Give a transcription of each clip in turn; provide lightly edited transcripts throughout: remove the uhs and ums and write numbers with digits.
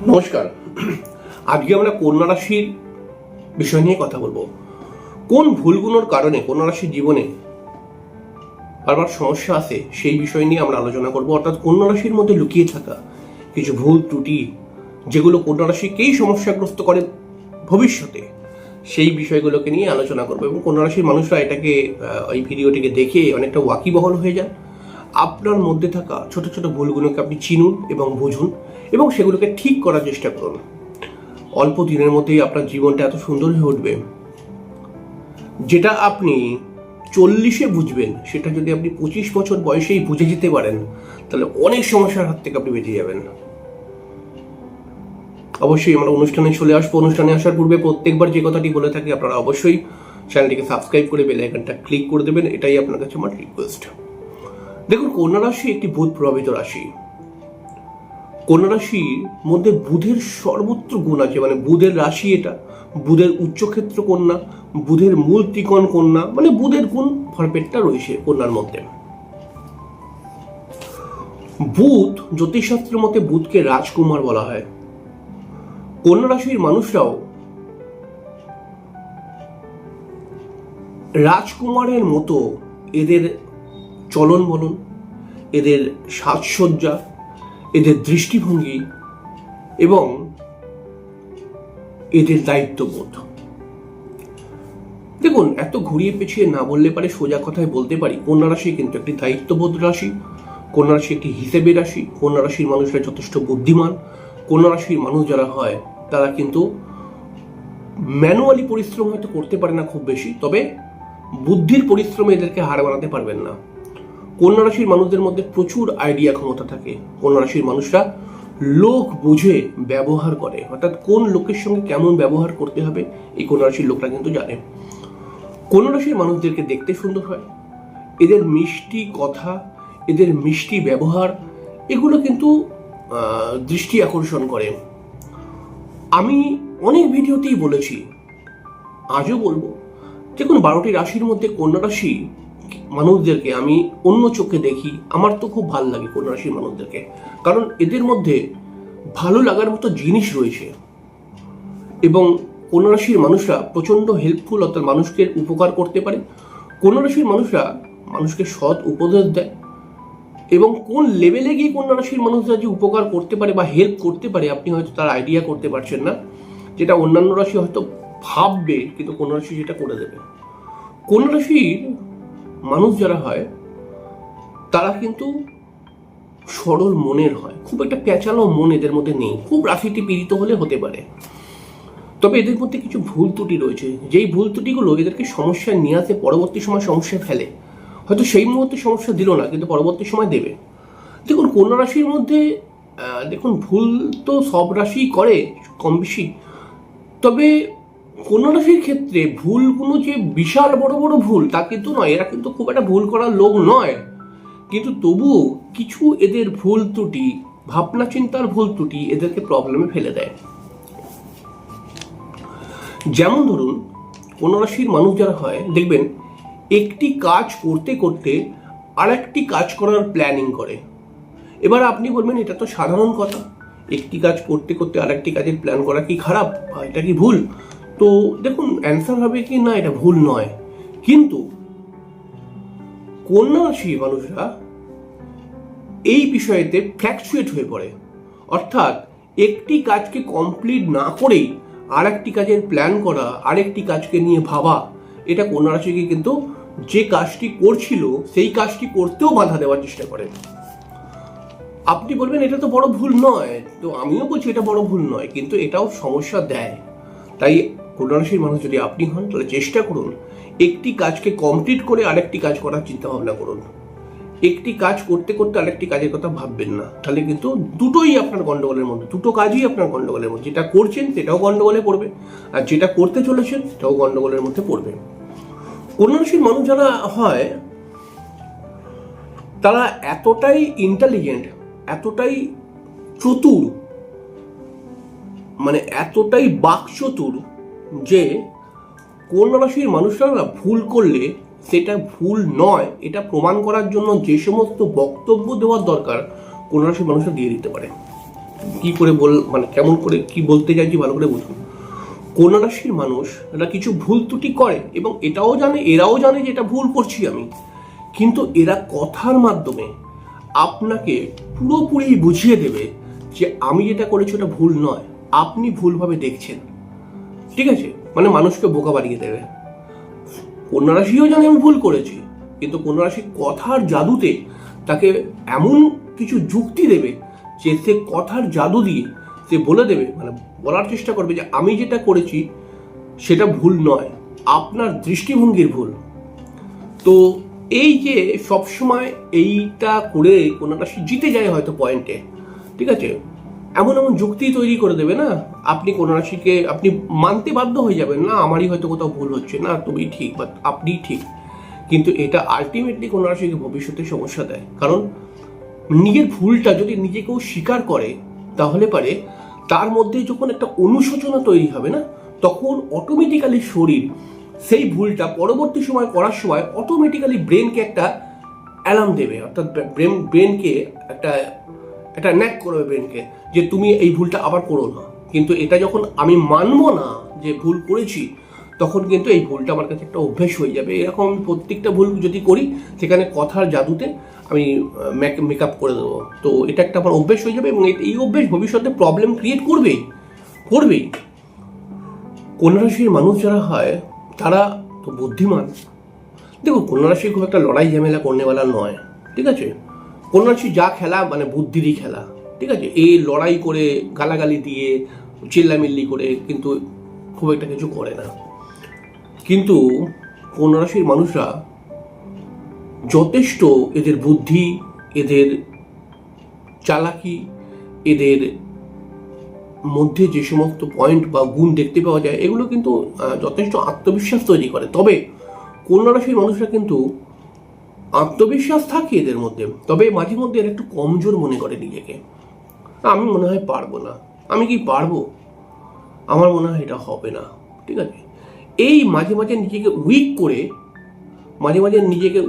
নমস্কার। আজকে আমরা কন্যা রাশির বিষয় নিয়ে কথা বলবো। কোন ভুলগুলোর কারণে কন্যা রাশির জীবনে বারবার সমস্যা আসে সেই বিষয় নিয়ে আমরা আলোচনা করব। অর্থাৎ কন্যা রাশির মধ্যে লুকিয়ে থাকা কিছু ভুল ত্রুটি যেগুলো কন্যা রাশিকেই সমস্যাগ্রস্ত করে ভবিষ্যতে, সেই বিষয়গুলোকে নিয়ে আলোচনা করবো। এবং কন্যা রাশির মানুষরা এটাকে এই ভিডিওটিকে দেখে অনেকটা ওয়াকিবহল হয়ে যান। আপনার মধ্যে থাকা ছোট ছোট ভুলগুলোকে আপনি চিনুন এবং বুঝুন এবং সেগুলোকে ঠিক করার চেষ্টা করুন। অল্প দিনের মধ্যেই আপনার জীবনটা এত সুন্দর হয়ে উঠবে, যেটা আপনি 40-এ বুঝবেন সেটা যদি আপনি 25 বছর বয়সেই বুঝে যেতে পারেন, তাহলে অনেক সমস্যার হাত থেকে আপনি বেরিয়ে যাবেন। অবশ্যই আমরা অনুষ্ঠানে চলে আসবো। অনুষ্ঠানে আসার পূর্বে প্রত্যেকবার যে কথাটি বলে থাকি, আপনারা অবশ্যই চ্যানেলটিকে সাবস্ক্রাইব করে বেল আইকনটা ক্লিক করে দেবেন। এটাই আপনার কাছে আমার রিকোয়েস্ট। দেখুন, কন্যা রাশি একটি বুধ প্রভাবিত রাশি। কন্যা রাশির মধ্যে বুধের সর্বত্র গুণ আছে, মানে বুধের রাশি এটা, বুধের উচ্চক্ষেত্র কন্যা, বুধের মূল ত্রিকোণ কন্যা, মানে বুধের গুণ ভরপেটটা রয়েছে কন্যার মধ্যে। বুধ জ্যোতিষশাস্ত্রের মতে বুধকে রাজকুমার বলা হয়। কন্যা রাশির মানুষরাও রাজকুমারের মতো এদের চলন বলন, এদের সাজসজ্জা, এদের দৃষ্টিভঙ্গি এবং এদের দায়িত্ববোধ। দেখুন, এত ঘুরিয়ে পেছিয়ে না বললে পারে সোজা কথায় বলতে পারি, কন্যা রাশি কিন্তু একটি দায়িত্ববোধ রাশি। কন্যা রাশি একটি হিসেবে রাশি। কন্যা রাশির মানুষরা যথেষ্ট বুদ্ধিমান। কন্যা রাশির মানুষ যারা হয় তারা কিন্তু ম্যানুয়ালি পরিশ্রম হয়তো করতে পারে না খুব বেশি, তবে বুদ্ধির পরিশ্রমে এদেরকে হার বানাতে পারবেন না। কন্যা রাশির মানুষদের মধ্যে প্রচুর আইডিয়া ক্ষমতা থাকে। কন্যা রাশির মানুষরা লোক বুঝে ব্যবহার করে, অর্থাৎ কোন লোকের সঙ্গে কেমন ব্যবহার করতে হবে এই কন্যা রাশির লোকরা কিন্তু জানে। কন্যা রাশির মানুষদেরকে দেখতে সুন্দর হয়। এদের মিষ্টি কথা, এদের মিষ্টি ব্যবহার, এগুলো কিন্তু দৃষ্টি আকর্ষণ করে। আমি অনেক ভিডিওতেই বলেছি, আজও বলবো, দেখুন 12টি রাশির মধ্যে কন্যা রাশি মানুষদেরকে আমি অন্য চোখে দেখি। আমার তো খুব ভালো লাগে কন্যা রাশির মানুষদেরকে, কারণ এদের মধ্যে ভালো লাগার মতো জিনিস রয়েছে। এবং কন্যা রাশির মানুষরা প্রচণ্ড হেল্পফুল, অর্থাৎ মানুষকে উপকার করতে পারে। কন্যা রাশির মানুষরা মানুষকে সৎ উপদেশ দেয়। এবং কোন লেভেলে গিয়ে কন্যা রাশির মানুষরা যে উপকার করতে পারে বা হেল্প করতে পারে, আপনি হয়তো তার আইডিয়া করতে পারছেন না, যেটা অন্যান্য রাশি হয়তো ভাববে, কিন্তু কন্যা রাশি সেটা করে দেবে। কন্যা রাশির মানুষ যারা হয় তারা কিন্তু সরল মনের হয়, খুব একটা প্যাঁচালো মন এদের মধ্যে নেই। খুব রাশিটি পীড়িত হলে হতে পারে, তবে এদের মধ্যে কিছু ভুল ত্রুটি রয়েছে, যেই ভুল ত্রুটিগুলো এদেরকে সমস্যায় নিয়ে আসে, পরবর্তী সময় সমস্যায় ফেলে। হয়তো সেই মুহূর্তে সমস্যা দিল না, কিন্তু পরবর্তী সময় দেবে। দেখুন, কন্যা রাশির মধ্যে দেখুন, ভুল তো সব রাশি করে কম বেশি, তবে কন্যা রাশির ক্ষেত্রে ভুলগুলো যে বিশাল বড় বড় ভুল তা কিন্তু নয়। এরা কিন্তু খুব একটা ভুল করার লোক নয়, কিন্তু তবুও কিছু এদের ভুল ত্রুটি, ভাবনা চিন্তার ভুল ত্রুটি এদেরকে প্রবলেমে ফেলে দেয়। যেমন ধরুন, কন্যা রাশির মানুষ যারা হয় দেখবেন একটি কাজ করতে করতে আরেকটি কাজ করার প্ল্যানিং করে। এবার আপনি বলবেন এটা তো সাধারণ কথা, একটি কাজ করতে করতে আরেকটি কাজের প্ল্যান করা কি খারাপ বা এটা কি ভুল? তো দেখুন, অ্যান্সার হবে কি না, এটা ভুল নয়। কিন্তু কন্যা রাশির মানুষরা এই বিষয়েতে ফ্ল্যাকচুয়েট হয়ে পড়ে, অর্থাৎ একটি কাজকে কমপ্লিট না করেই আরেকটি কাজের প্ল্যান করা, আরেকটি কাজকে নিয়ে ভাবা, এটা কন্যা রাশিকে কিন্তু যে কাজটি করছিল সেই কাজটি করতেও বাধা দেওয়ার চেষ্টা করে। আপনি বলবেন এটা তো বড় ভুল নয়, তো আমিও বলছি এটা বড় ভুল নয়, কিন্তু এটাও সমস্যা দেয়। তাই কন্যা রাশির মানুষ যদি আপনি হন, তাহলে চেষ্টা করুন একটি কাজকে কমপ্লিট করে আরেকটি কাজ করার চিন্তা ভাবনা করুন। একটি কাজ করতে করতে আরেকটি কাজের কথা ভাববেন না, তাহলে কিন্তু দুটোই আপনার গন্ডগোলের মধ্যে, দুটো কাজই আপনার গন্ডগোলের মধ্যে। যেটা করছেন সেটাও গন্ডগোলে পড়বে, আর যেটা করতে চলেছেন সেটাও গন্ডগোলের মধ্যে পড়বে। কন্যা রাশির মানুষ যারা হয় তারা এতটাই ইন্টেলিজেন্ট, এতটাই চতুর, মানে এতটাই বাকচতুর যে কন্যা রাশির মানুষরা না ভুল করলে সেটা ভুল নয় এটা প্রমাণ করার জন্য যে সমস্ত বক্তব্য দেওয়ার দরকার কন্যা রাশির মানুষরা দিয়ে দিতে পারে। কি করে মানে কেমন করে কি বলতে চাইছি ভালো করে বুঝুন। কন্যা রাশির মানুষ এরা কিছু ভুল ত্রুটি করে এবং এরাও জানে যে এটা ভুল করছি আমি, কিন্তু এরা কথার মাধ্যমে আপনাকে পুরোপুরি বুঝিয়ে দেবে যে আমি যেটা করেছি ওটা ভুল নয়, আপনি ভুলভাবে দেখছেন। ঠিক আছে, মানে মানুষকে বোকা বানিয়ে দেবে। কন্যা রাশিও জানে আমি ভুল করেছি, কিন্তু কন্যা রাশি কথার জাদুতে তাকে এমন কিছু যুক্তি দেবে যে সে কথার জাদু দিয়ে সে বলে দেবে, মানে বলার চেষ্টা করবে যে আমি যেটা করেছি সেটা ভুল নয়, আপনার দৃষ্টিভঙ্গির ভুল। তো এই যে সবসময় এইটা করে কোনো রাশি জিতে যায় হয়তো পয়েন্টে, ঠিক আছে, এমন এমন যুক্তি তৈরি করে দেবে না, আপনি কোনো রাশিকে আপনি মানতে বাধ্য হয়ে যাবেন, না আমারই হয়তো কোথাও ভুল হচ্ছে, না তুমি ঠিক বা আপনি ঠিক। কিন্তু এটা আলটিমেটলি কোনো রাশিকে ভবিষ্যতে সমস্যা দেয়, কারণ নিজের ভুলটা যদি নিজে কেউ স্বীকার করে তাহলে পারে তার মধ্যে যখন একটা অনুশোচনা তৈরি হবে না, তখন অটোমেটিক্যালি শরীর সেই ভুলটা পরবর্তী সময় করার সময় অটোমেটিক্যালি ব্রেনকে একটা অ্যালার্ম দেবে, অর্থাৎ ব্রেনকে একটা ন্যাক করবে ব্রেনকে যে তুমি এই ভুলটা আবার করো না। কিন্তু এটা যখন আমি মানবো না যে ভুল করেছি, তখন কিন্তু এই ভুলটা আমার কাছে একটা অভ্যেস হয়ে যাবে। এরকম আমি প্রত্যেকটা ভুল যদি করি সেখানে কথার জাদুতে আমি মেকআপ করে দেবো, তো এটা একটা আমার অভ্যেস হয়ে যাবে এবং এই অভ্যেস ভবিষ্যতে প্রবলেম ক্রিয়েট করবেই। কন্যা রাশির মানুষ যারা হয় তারা তো বুদ্ধিমান। দেখো, কন্যা রাশি খুব একটা লড়াই ঝামেলা করনেওয়ালা নয়, ঠিক আছে। কন্যা রাশি যা খেলা মানে বুদ্ধিরই খেলা, ঠিক আছে। এই লড়াই করে গালাগালি দিয়ে চিল্লামিল্লি করে কিন্তু খুব একটা কিছু করে না। কিন্তু কন্যা রাশির মানুষরা যথেষ্ট এদের বুদ্ধি, এদের চালাকি, এদের মধ্যে যে সমস্ত পয়েন্ট বা গুণ দেখতে পাওয়া যায়, এগুলো কিন্তু যথেষ্ট আত্মবিশ্বাস তৈরি করে। তবে কন্যা রাশির মানুষরা কিন্তু আত্মবিশ্বাস থাকে এদের মধ্যে, তবে মাঝে মধ্যে এরা একটু কমজোর মনে করে নিজেকে। আমি মনে হয় পারবো না, আমি কি পারবো, আমার মনে হয় এটা হবে না, ঠিক আছে। এই মাঝে মাঝে নিজেকে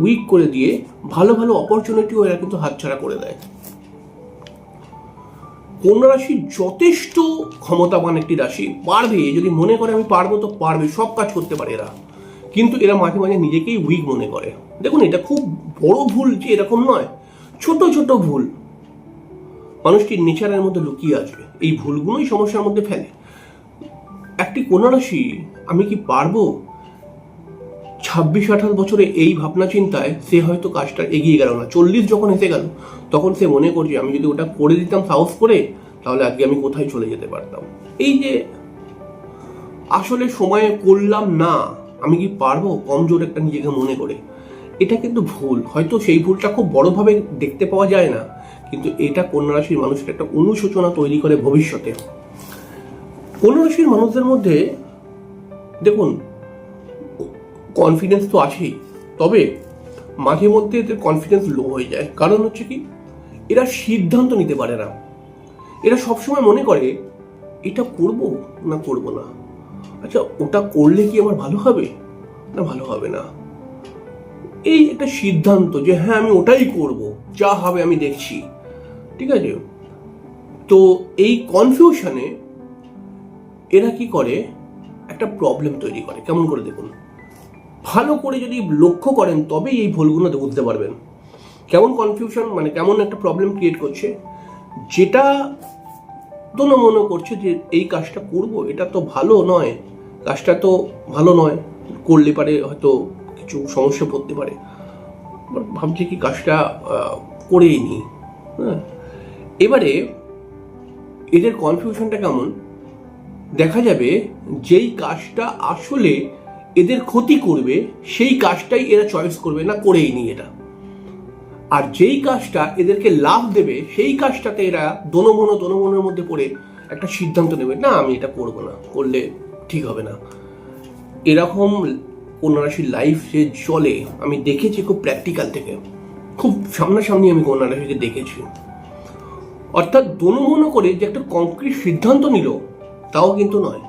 উইক করে দিয়ে ভালো ভালো অপরচুনিটিও এরা কিন্তু হাতছাড়া করে দেয়। কন্যা রাশি যথেষ্ট ক্ষমতাবান একটি রাশি, পারবে, যদি মনে করে আমি পারবো তো পারবে, সব কাজ করতে পারে এরা। কিন্তু এরা মাঝে মাঝে নিজেকেই উইক মনে করে। দেখুন, এটা খুব বড় ভুল যে এরকম নয়, ছোট ছোট ভুল মানুষটির নেচারের মধ্যে লুকিয়ে আছে, এই ভুলগুলোই সমস্যার মধ্যে ফেলে। একটি কন্যা রাশি আমি কি পারবো 26-28 বছরে এই ভাবনা চিন্তায় সে হয়তো কাজটা এগিয়ে গেল না, 40 যখন এসে গেল তখন সে মনে করছে আমি যদি ওটা করে দিতাম সাহস করে, তাহলে আজকে আমি কোথায় চলে যেতে পারতাম। এই যে আসলে সময়ে করলাম না, আমি কি পারবো, কমজোর একটা নিজেকে মনে করে, এটা কিন্তু ভুল। হয়তো সেই ভুলটা খুব বড়ভাবে দেখতে পাওয়া যায় না, কিন্তু এটা কন্যা রাশির মানুষের একটা অনুশোচনা তৈরি করে ভবিষ্যতে। কন্যা রাশির মানুষদের মধ্যে দেখুন কনফিডেন্স তো আছেই, তবে মাঝে মধ্যে এদের কনফিডেন্স লো হয়ে যায়। কারণ হচ্ছে কি, এরা সিদ্ধান্ত নিতে পারে না। এরা সবসময় মনে করে এটা করব না করব না, আচ্ছা ওটা করলে কি আমার ভালো হবে না ভালো হবে না, এই একটা সিদ্ধান্ত যে হ্যাঁ আমি ওটাই করব, যা হবে আমি দেখছি, ঠিক আছে। তো এই কনফিউশনে এরা কি করে, একটা প্রবলেম তৈরি করে। কেমন করে দেখুন, ভালো করে যদি লক্ষ্য করেন তবেই এই ভুলগুলো বুঝতে পারবেন কেমন কনফিউশন, মানে কেমন একটা প্রবলেম ক্রিয়েট করছে। যেটা দোনো মনে করছে যে এই কাজটা করব, এটা তো ভালো নয়, কাজটা তো ভালো নয়, করলে পারে হয়তো কিছু সমস্যা পড়তে পারে, ভাবছে কি কাজটা করেই নি। হ্যাঁ, এবারে এদের কনফিউশনটা কেমন, দেখা যাবে যেই কাজটা আসলে এদের ক্ষতি করবে সেই কাজটাই এরা চয়েস করবে না, করেই নি এটা। আর যেই কাজটা এদেরকে লাভ দেবে সেই কাজটাতে এরা দোনো মধ্যে পড়ে একটা সিদ্ধান্ত নেবে, না আমি এটা করবো না, করলে ঠিক হবে না। এরকম কন্যা রাশির লাইফ যে চলে আমি দেখেছি, খুব প্র্যাকটিক্যাল থেকে, খুব সামনাসামনি আমি কন্যা রাশিকে দেখেছি। অর্থাৎ দোনো করে যে একটা কংক্রিট সিদ্ধান্ত নিল তাও কিন্তু নয়,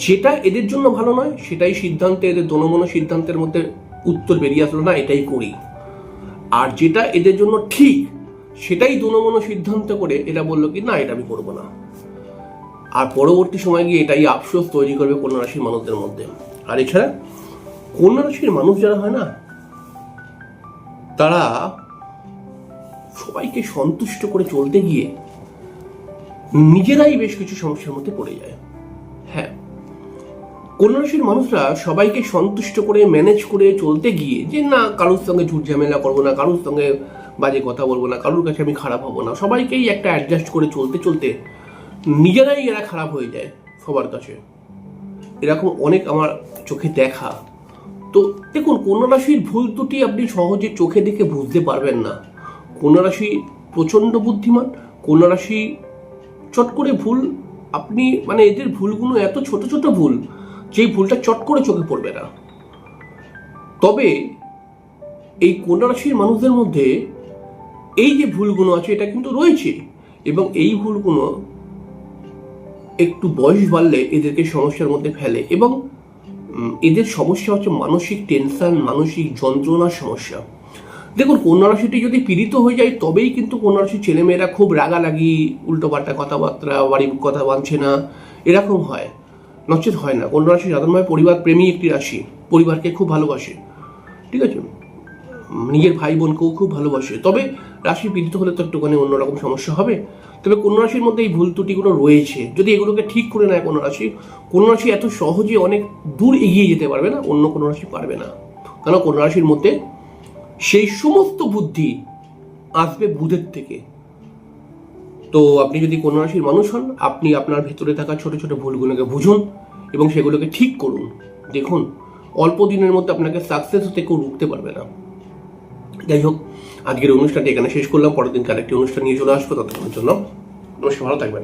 যেটা এদের জন্য ভালো নয় সেটাই সিদ্ধান্তে এদের দোনো সিদ্ধান্তের মধ্যে উত্তর বেরিয়ে আসলো, না এটাই করি। আর যেটা এদের জন্য ঠিক সেটাই দোনোমনো সিদ্ধান্ত করে এরা বললো কি না, এটা আমি করবো না। আর পরবর্তী সময় গিয়ে এটাই আফসোস তৈরি করবে কন্যা রাশির মানুষদের মধ্যে। আর এছাড়া কন্যা রাশির মানুষ যারা হয় না, তারা সবাইকে সন্তুষ্ট করে চলতে গিয়ে নিজেরাই বেশ কিছু সমস্যার মধ্যে পড়ে যায়। হ্যাঁ, কন্যা রাশির মানুষরা সবাইকে সন্তুষ্ট করে ম্যানেজ করে চলতে গিয়ে যে না কারোর সঙ্গে ঝুট ঝামেলা করবো না, কারোর সঙ্গে বাজে কথা বলবো না, কারোর কাছে আমি খারাপ হবো না, সবাইকেই একটা অ্যাডজাস্ট করে চলতে চলতে নিজেরাই এরা খারাপ হয়ে যায় সবার কাছে। এরকম অনেক আমার চোখে দেখা। তো দেখুন, কন্যা রাশির ভুল ত্রুটি আপনি সহজে চোখে দেখে বুঝতে পারবেন না। কন্যা রাশি প্রচণ্ড বুদ্ধিমান। কন্যা রাশি চট করে ভুল, আপনি মানে এদের ভুলগুলো এত ছোট ছোট ভুল যেই ভুলটা চট করে চোখে পড়বে না। তবে এই কন্যা রাশির মানুষদের মধ্যে এই যে ভুলগুলো আছে এটা কিন্তু রয়েছে, এবং এই ভুলগুলো একটু বয়স বাড়লে এদেরকে সমস্যার মধ্যে ফেলে, এবং এদের সমস্যা হচ্ছে মানসিক টেনশন, মানসিক যন্ত্রণার সমস্যা। দেখুন, কন্যা রাশিটি যদি পীড়িত হয়ে যায় তবেই কিন্তু কন্যা রাশির ছেলেমেয়েরা খুব রাগারাগি, উল্টোপাল্টা কথাবার্তা, বাড়ির কথা মানছে না, এরকম হয়, নচেত হয় না। কন্যা রাশি সাধারণভাবে পরিবার প্রেমী একটি রাশি, পরিবারকে খুব ভালোবাসে, ঠিক আছে, নিজের ভাই বোনকেও খুব ভালোবাসে। তবে রাশি পীড়িত হলে তো একটুখানি অন্যরকম সমস্যা হবে। তবে কন্যা রাশির মধ্যে এই ভুল ত্রুটিগুলো রয়েছে, যদি এগুলোকে ঠিক করে নেয় কন্যা রাশি এত সহজে অনেক দূর এগিয়ে যেতে পারবে না, অন্য কোনো রাশি পারবে না। কারণ কন্যা রাশির মধ্যে সেই সমস্ত বুদ্ধি আসবে বুধের থেকে। তো আপনি যদি কন্যা রাশির মানুষ হন, আপনি আপনার ভেতরে থাকা ছোট ছোট ভুলগুলোকে বুঝুন এবং সেগুলোকে ঠিক করুন। দেখুন, অল্প দিনের মধ্যে আপনাকে সাকসেস হতে কেউ রুখতে পারবে না। যাই হোক, আজকের অনুষ্ঠানটি এখানে শেষ করলাম। পরের দিনকে আরেকটি অনুষ্ঠান নিয়ে চলে আসবো। ততক্ষণের জন্য নমস্কার, ভালো থাকবেন।